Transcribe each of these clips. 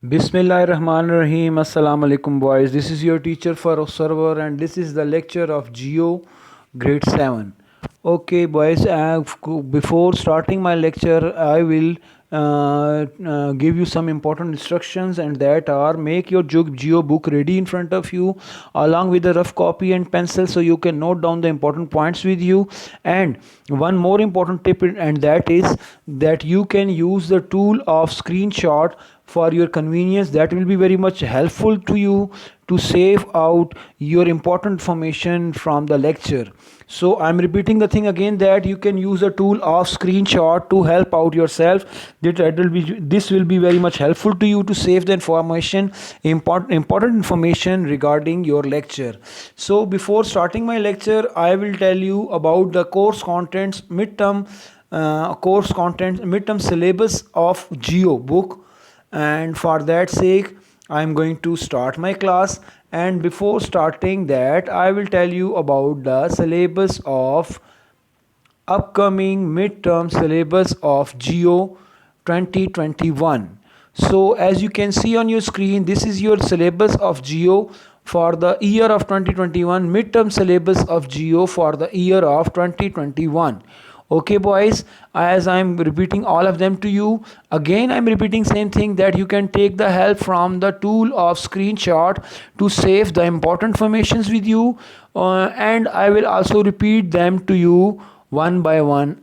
Bismillahirrahmanirrahim. Assalamu alaikum, boys. This is your teacher for server, and this is the lecture of Geo grade 7. Okay, boys, before starting my lecture, I will give you some important instructions, and that are: make your Geo book ready in front of you along with a rough copy and pencil so you can note down the important points with you. And one more important tip, and that is that you can use the tool of screenshot for your convenience. That will be very much helpful to you to save out your important information from the lecture. So I'm repeating the thing again, that you can use a tool of screenshot to help out yourself. This will be very much helpful to you to save the information, important information regarding your lecture. So before starting my lecture, I will tell you about the course contents midterm syllabus of Geo book. And for that sake, I'm going to start my class. And before starting that, I will tell you about the syllabus of upcoming midterm syllabus of Geo 2021. So as you can see on your screen, this is your syllabus of Geo for the year of 2021, midterm syllabus of Geo for the year of 2021. Okay, boys, as I'm repeating all of them to you, again I'm repeating same thing, that you can take the help from the tool of screenshot to save the important informations with you, and I will also repeat them to you one by one.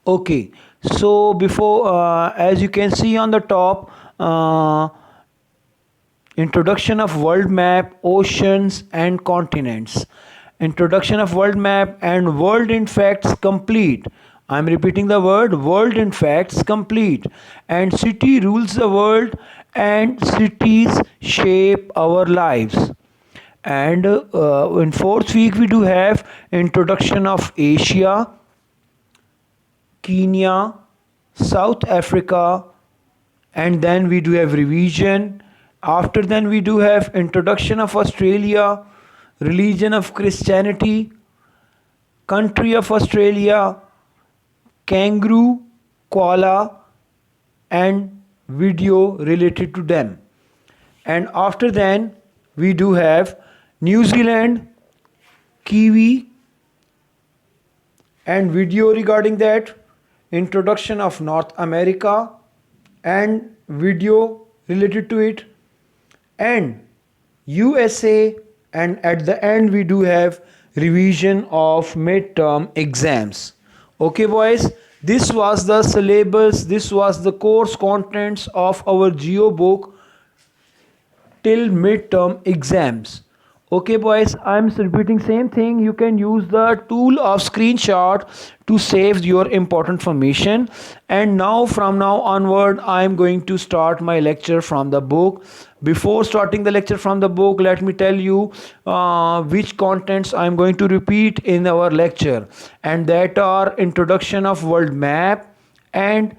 Okay, so before, as you can see on the top, introduction of world map, oceans and continents. Introduction of world map and world in facts complete. I'm repeating the word world in facts complete. And city rules the world and cities shape our lives. And in fourth week we do have introduction of Asia, Kenya, South Africa, and then we do have revision. After then we do have introduction of Australia, religion of Christianity, country of Australia, kangaroo, koala, and video related to them. And after then we do have New Zealand, kiwi, and video regarding that, introduction of North America and video related to it, and USA, and at the end we do have revision of midterm exams. Okay, boys, this was the syllabus, this was the course contents of our Geo book till midterm exams. Okay, boys, I'm repeating same thing. You can use the tool of screenshot to save your important information. And now from now onward, I'm going to start my lecture from the book. Before starting the lecture from the book, let me tell you which contents I'm going to repeat in our lecture, and that are introduction of world map and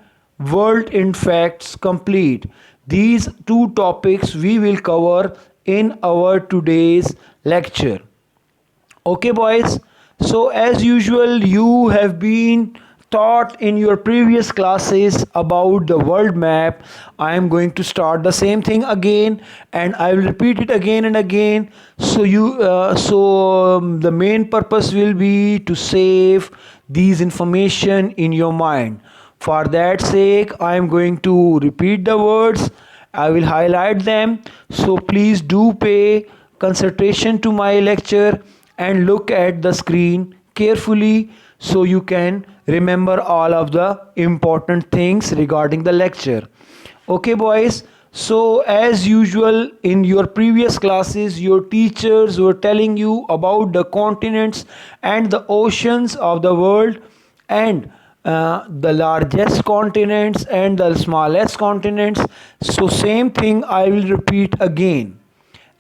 world in facts complete. These two topics we will cover in our today's lecture. Okay, boys, so as usual you have been taught in your previous classes about the world map. I am going to start the same thing again, and I will repeat it again and again. The main purpose will be to save these information in your mind. For that sake, I am going to repeat the words. I will highlight them. So please do pay concentration to my lecture and look at the screen carefully so you can remember all of the important things regarding the lecture. Okay, boys. So as usual in your previous classes, your teachers were telling you about the continents and the oceans of the world, and the largest continents and the smallest continents. So same thing I will repeat again.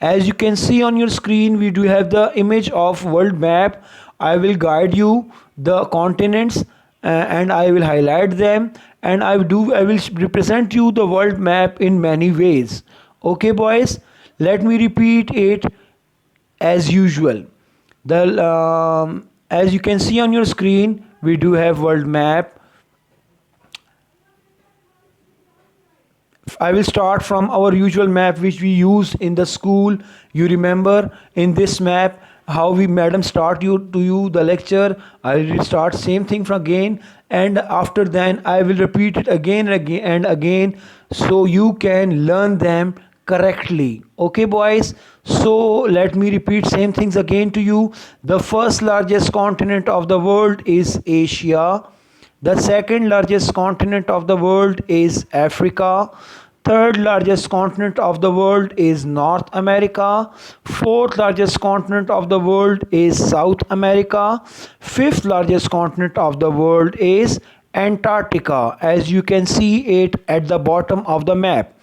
As you can see on your screen, we do have the image of world map. I will guide you the continents, and I will highlight them, and I will represent you the world map in many ways. Okay, boys, let me repeat it as usual. As you can see on your screen, we do have world map I will start from our usual map which we use in the school. You remember in this map how we madam start you to you the lecture. I will start same thing from again, and after then I will repeat it again and again so you can learn them correctly. Okay boys, so let me repeat same things again to you. The first largest continent of the world is Asia. The second largest continent of the world is Africa. Third largest continent of the world is North America. Fourth largest continent of the world is South America. Fifth largest continent of the world is Antarctica, as you can see it at the bottom of the map.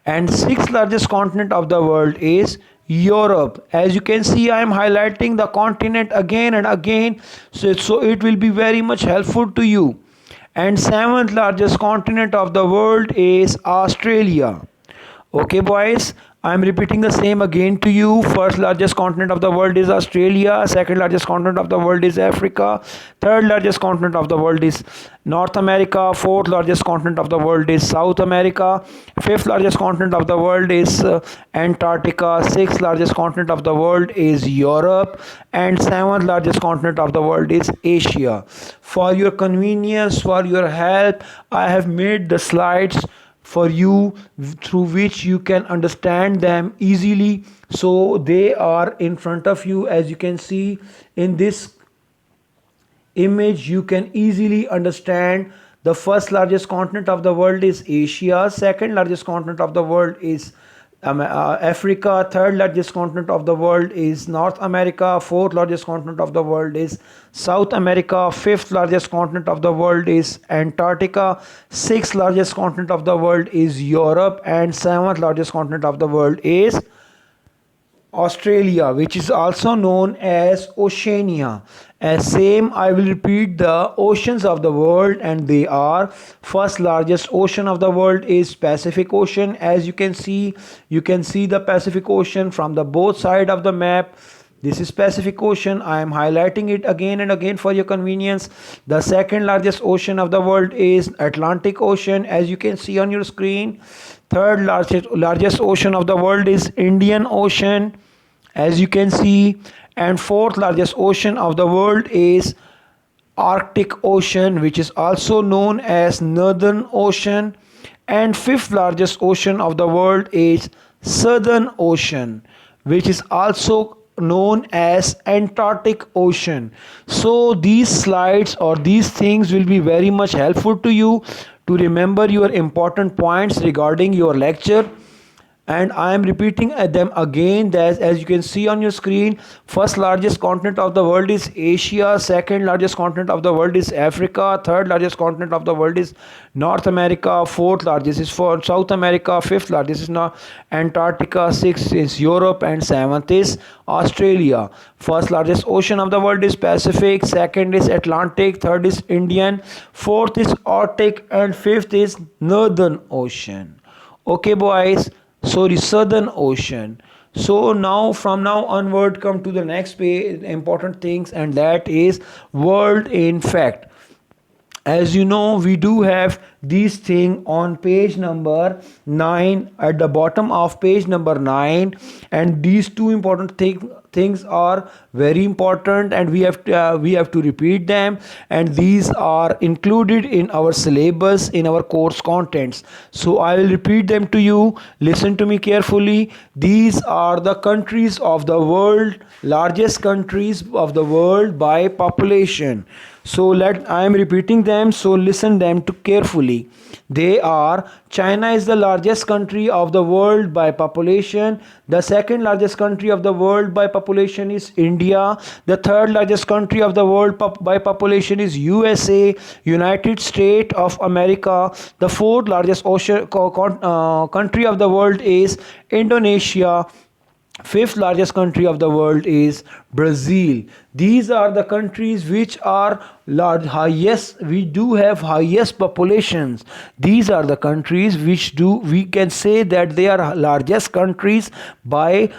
And sixth largest continent of the world is Europe. As you can see, I am highlighting the continent again and again, so it will be very much helpful to you. And seventh largest continent of the world is Australia. Okay boys, I am repeating the same again to you. First largest continent of the world is Australia. Second largest continent of the world is Africa. Third largest continent of the world is North America. Fourth largest continent of the world is South America. Fifth largest continent of the world is Antarctica. Sixth largest continent of the world is Europe. And seventh largest continent of the world is Asia. For your convenience, for your help, I have made the slides for you through which you can understand them easily. So they are in front of you. As you can see in this image, you can easily understand the first largest continent of the world is Asia. Second largest continent of the world is Africa. Third largest continent of the world is North America. Fourth largest continent of the world is South America. Fifth largest continent of the world is Antarctica. Sixth largest continent of the world is Europe. And seventh largest continent of the world is Australia, which is also known as Oceania. As same, I will repeat the oceans of the world, and they are: first largest ocean of the world is Pacific Ocean. As you can see the Pacific Ocean from the both side of the map. This is Pacific Ocean. I am highlighting it again and again for your convenience. The second largest ocean of the world is Atlantic Ocean, as you can see on your screen. Third largest ocean of the world is Indian Ocean, as you can see. And fourth largest ocean of the world is Arctic Ocean, which is also known as Northern Ocean. And fifth largest ocean of the world is Southern Ocean, which is also known as Antarctic Ocean. So these slides or these things will be very much helpful to you to remember your important points regarding your lecture. And I am repeating them again, that as you can see on your screen, first largest continent of the world is Asia. Second largest continent of the world is Africa. Third largest continent of the world is North America. Fourth largest is for South America. Fifth largest is now Antarctica. Sixth is Europe. And seventh is Australia. First largest ocean of the world is Pacific. Second is Atlantic. Third is Indian. Fourth is Arctic. And fifth is Northern Ocean. Okay boys, sorry, Southern Ocean. So now from now onward, come to the next page, important things, and that is world in fact. As you know, we do have these thing on page number 9, at the bottom of page number 9, and these two important things are very important, and we have to repeat them, and these are included in our syllabus, in our course contents. So I will repeat them to you. Listen to me carefully. These are the countries of the world, largest countries of the world by population. So I am repeating them, so listen them to carefully. They are: China is the largest country of the world by population. The second largest country of the world by population is India. The third largest country of the world by population is USA, United States of America. The fourth largest country of the world is Indonesia. Fifth largest country of the world is Brazil. These are the countries which are highest. We do have highest populations. These are the countries which we can say that they are largest countries by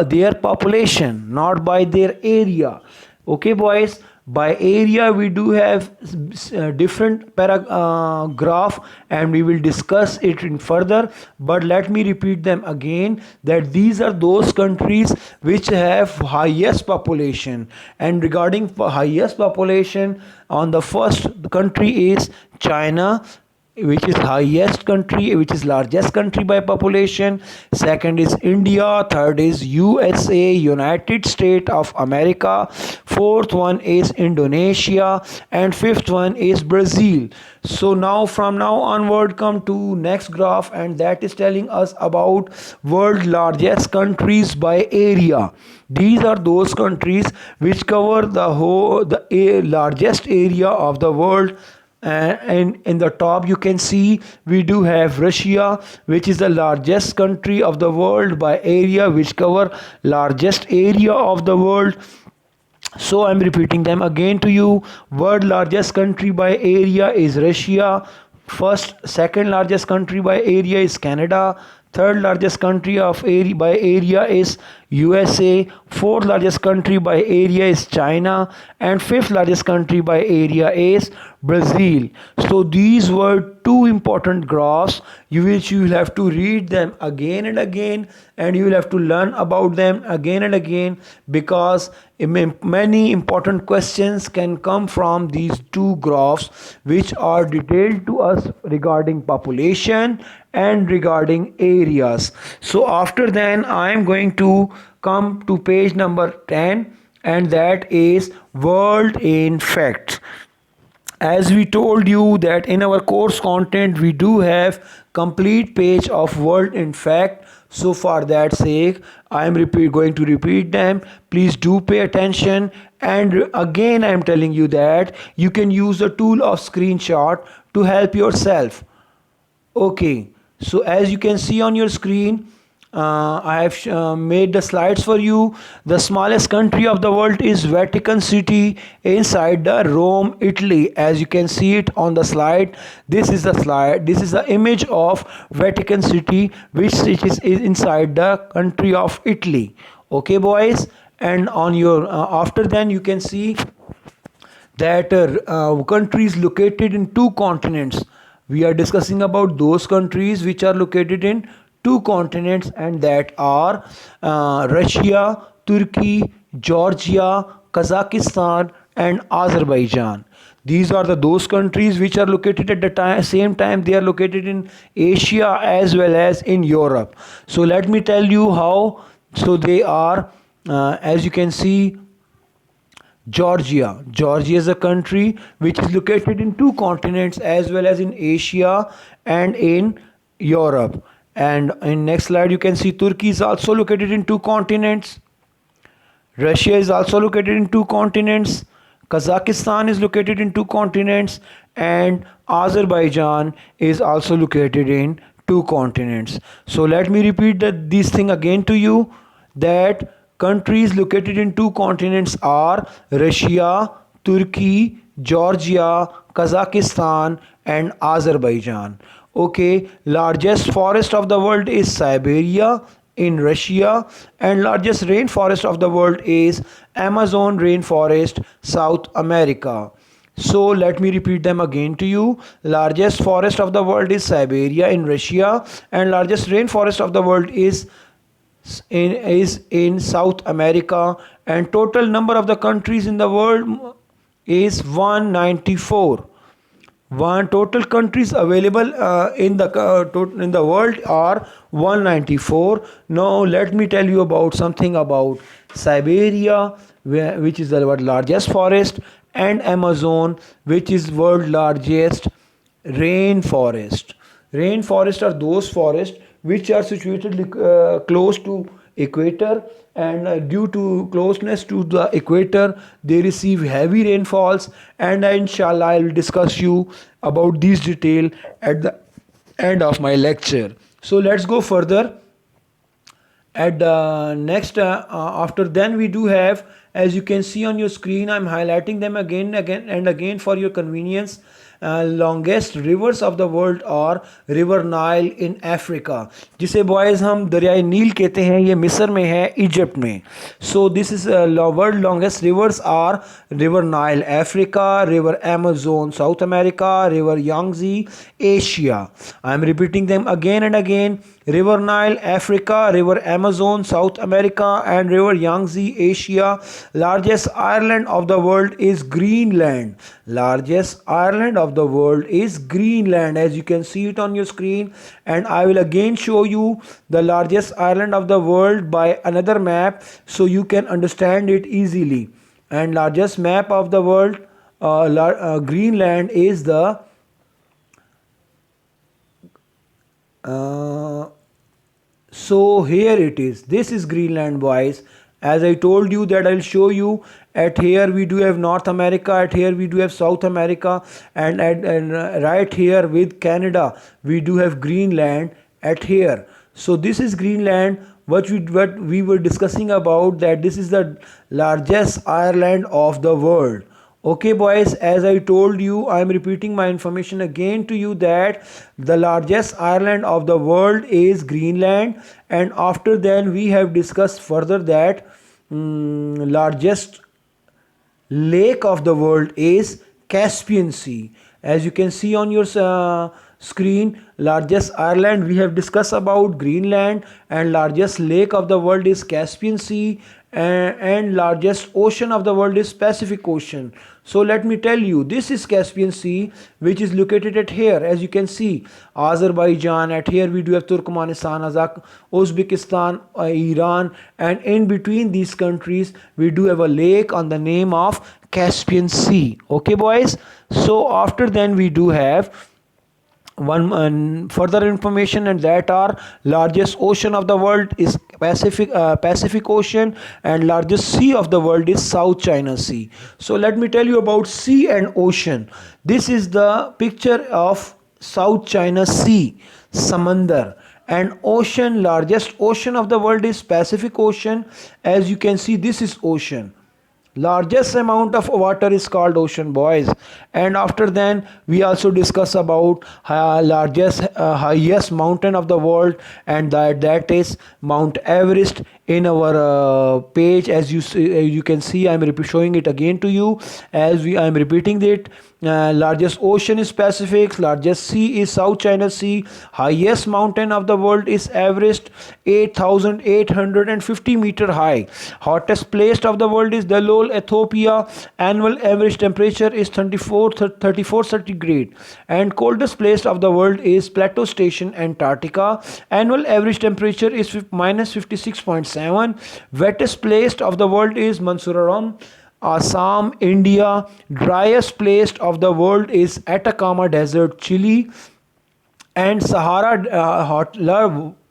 their population, not by their area. Okay boys, By area we do have different paragraph, and we will discuss it in further, but let me repeat them again, that these are those countries which have highest population. And regarding highest population, on the first country is China, which is highest country, which is largest country by population. Second is India, third is USA, United States of America, fourth one is Indonesia, and fifth one is Brazil. So now from now onward come to next graph, and that is telling us about world largest countries by area. These are those countries which cover the largest area of the world. And in the top you can see we do have Russia, which is the largest country of the world by area, which cover largest area of the world. So I'm repeating them again to you. World largest country by area is Russia. Second largest country by area is Canada. Third largest country of area by area is USA. Fourth largest country by area is China, and fifth largest country by area is Brazil. So these were two important graphs which you will have to read them again and again, and you will have to learn about them again and again, because many important questions can come from these two graphs which are detailed to us regarding population and regarding areas. So after then I am going to come to page number 10, and that is world in facts. As we told you that in our course content we do have complete page of world in fact, so for that sake I am going to repeat them. Please do pay attention, and again I am telling you that you can use the tool of screenshot to help yourself. Okay, so as you can see on your screen, I have made the slides for you. The smallest country of the world is Vatican City inside the Rome, Italy. As you can see it on the slide, this is the slide. This is the image of Vatican City, which is inside the country of Italy. Okay, boys, and on your after then you can see that countries located in two continents. We are discussing about those countries which are located in two continents, and that are Russia, Turkey, Georgia, Kazakhstan, and Azerbaijan. These are those countries which are located at the same time they are located in Asia as well as in Europe. So let me tell you how. So they are, as you can see, Georgia. Georgia is a country which is located in two continents as well as in Asia and in Europe. And in next slide you can see Turkey is also located in two continents. Russia is also located in two continents. Kazakhstan is located in two continents, and Azerbaijan is also located in two continents. So let me repeat this thing again to you, that countries located in two continents are Russia, Turkey, Georgia, Kazakhstan, and Azerbaijan. Okay, largest forest of the world is Siberia in Russia, and largest rainforest of the world is Amazon rainforest, South America. So let me repeat them again to you. Largest forest of the world is Siberia in Russia, and largest rainforest of the world is in South America, and total number of the countries in the world is 194. Total countries available in the world are 194. Now let me tell you about something about Siberia, which is the world largest forest, and Amazon, which is world largest rainforest. Rainforest are those forests which are situated close to equator, and due to closeness to the equator they receive heavy rainfalls, and inshallah I will discuss you about these detail at the end of my lecture. So let's go further. At the next after then we do have, as you can see on your screen, I'm highlighting them again and again for your convenience. longest rivers of the world are river Nile in Africa, जिसे boys हम दरियाए नील कहते हैं. ये मिस्र में है, Egypt में. So this is world longest rivers are river Nile Africa, river Amazon South America, river Yangtze Asia. I am repeating them again and again. River Nile Africa, river Amazon South America, and river Yangtze Asia. Largest island of the world is Greenland. Largest island of the world is Greenland, as you can see it on your screen. And I will again show you the largest island of the world by another map so you can understand it easily. And largest map of the world, Greenland is the so here it is. This is Greenland, boys. As I told you that I'll show you. At here we do have North America, at here we do have South America, and right here with Canada we do have Greenland at here. So this is Greenland. What we were discussing about, that this is the largest island of the world. Okay boys, as I told you, I am repeating my information again to you that the largest island of the world is Greenland, and after then we have discussed further that largest lake of the world is Caspian Sea. As you can see on your screen, largest island we have discussed about Greenland, and largest lake of the world is Caspian Sea, and largest ocean of the world is Pacific Ocean. So let me tell you, this is Caspian Sea, which is located at here. As you can see, Azerbaijan, at here we do have Turkmenistan, Uzbekistan, Iran, and in between these countries we do have a lake on the name of Caspian Sea. Okay boys, so after then we do have one further information, and that are largest ocean of the world is Pacific Ocean, and largest sea of the world is South China Sea. So let me tell you about sea and ocean. This is the picture of South China Sea, Samandar. And ocean, largest ocean of the world is Pacific Ocean. As you can see, this is ocean. Largest amount of water is called ocean, boys. And after then we also discuss about highest mountain of the world, and that is Mount Everest. In our page, as you can see, I am showing it again to you, as I am repeating it. Largest ocean is Pacific, largest sea is South China Sea, highest mountain of the world is Everest, 8,850 meter high. Hottest place of the world is Dalol, Ethiopia. Annual average temperature is 34 centigrade. And coldest place of the world is Plateau Station, Antarctica. Annual average temperature is minus 56.7. Wettest place of the world is Mansuram, Assam, India. Driest place of the world is Atacama Desert, Chile. And Sahara,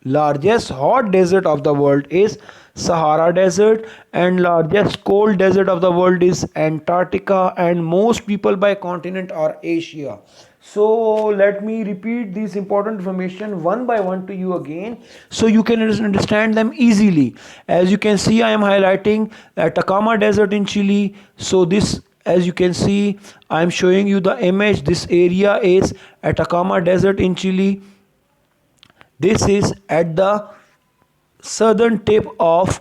largest hot desert of the world is Sahara Desert, and largest cold desert of the world is Antarctica, and most people by continent are Asia. So let me repeat this important information one by one to you again so you can understand them easily. As you can see, I am highlighting Atacama Desert in Chile. So this, as you can see, I am showing you the image. This area is Atacama Desert in Chile. This is at the southern tip of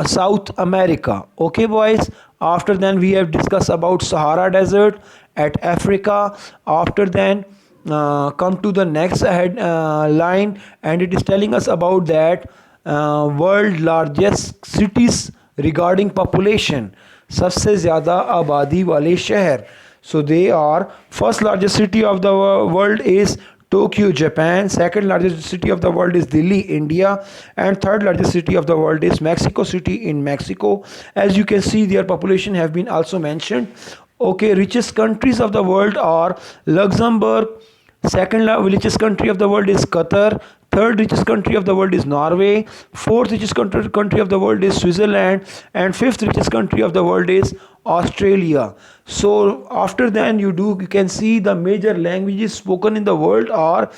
South America. Okay boys, after then we have discussed about Sahara Desert at Africa. After then come to the next line, and it is telling us about that world largest cities regarding population, सबसे ज़्यादा आबादी वाले शहर. So they are, first largest city of the world is Tokyo, Japan. Second largest city of the world is Delhi, India. And third largest city of the world is Mexico City in Mexico. As you can see, their population have been also mentioned. Okay, richest countries of the world are Luxembourg. Second richest country of the world is Qatar. Third richest country of the world is Norway. Fourth richest country of the world is Switzerland. And fifth richest country of the world is Australia. So after then you can see the major languages spoken in the world are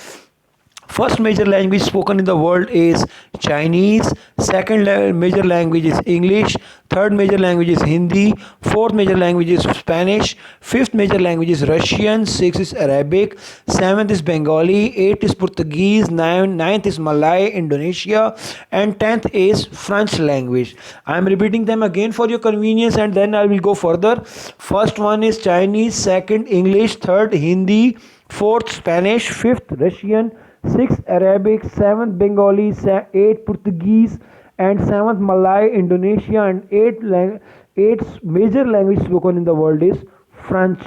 First major language spoken in the world is Chinese. Second major language is English. Third major language is Hindi. Fourth major language is Spanish. Fifth major language is Russian. Sixth is Arabic. Seventh is Bengali. Eighth is Portuguese. Ninth is Malay, Indonesia. And tenth is French language. I am repeating them again for your convenience, and then I will go further. First one is Chinese. Second English. Third Hindi. Fourth Spanish. Fifth Russian. Sixth Arabic, seventh Bengali, eighth Portuguese, and seventh Malay, Indonesia, and eighth major language spoken in the world is French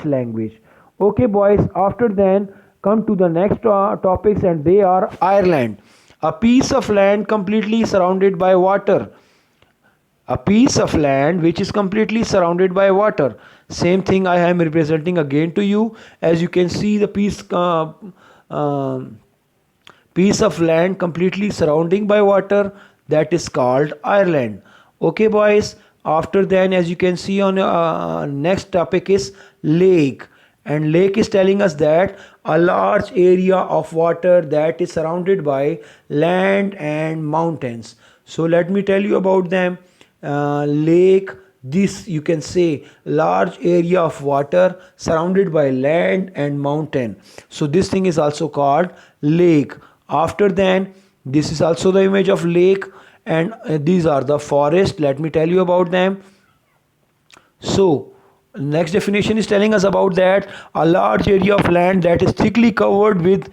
language. Okay, boys. After then, come to the next topics, and they are Ireland, a piece of land completely surrounded by water. A piece of land which is completely surrounded by water. Same thing I am representing again to you. As you can see, the piece of land completely surrounding by water, that is called Ireland. Okay, boys. After then, as you can see on next topic is lake, and lake is telling us that a large area of water that is surrounded by land and mountains. So let me tell you about them. Lake, this you can say large area of water surrounded by land and mountain. So this thing is also called lake. After then, this is also the image of lake, and these are the forest. Let me tell you about them. So next definition is telling us about that a large area of land that is thickly covered with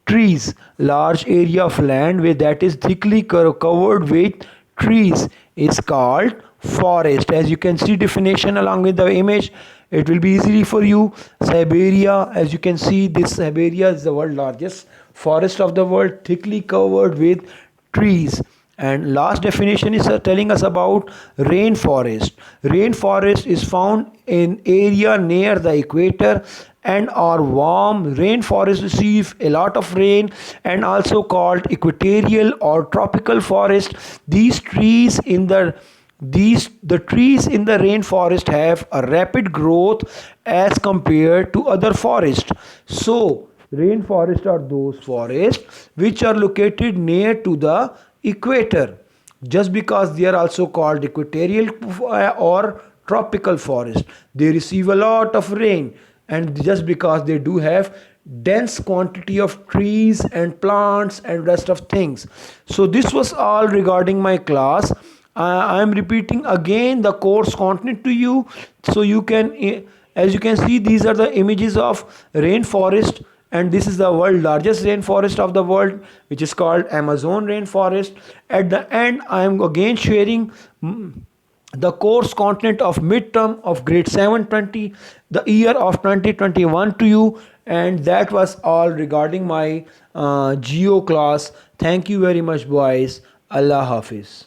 trees. Large area of land that is thickly covered with trees is called forest. As you can see definition along with the image, it will be easily for you. Siberia, as you can see, this Siberia is the world's largest forest of the world, thickly covered with trees. And last definition is telling us about rainforest. Rainforest is found in area near the equator and are warm. Rainforests receive a lot of rain and also called equatorial or tropical forest. These trees in the trees in the rainforest have a rapid growth as compared to other forests. So rainforests are those forests which are located near to the equator. Just because they are also called equatorial or tropical forest, they receive a lot of rain, and just because they do have dense quantity of trees and plants and rest of things. So this was all regarding my class. I am repeating again the course content to you, so you can, as you can see, these are the images of rainforest, and this is the world largest rainforest of the world, which is called Amazon rainforest. At the end, I am again sharing the course content of midterm of grade 720, the year of 2021 to you, and that was all regarding my geo class. Thank you very much, boys. Allah Hafiz.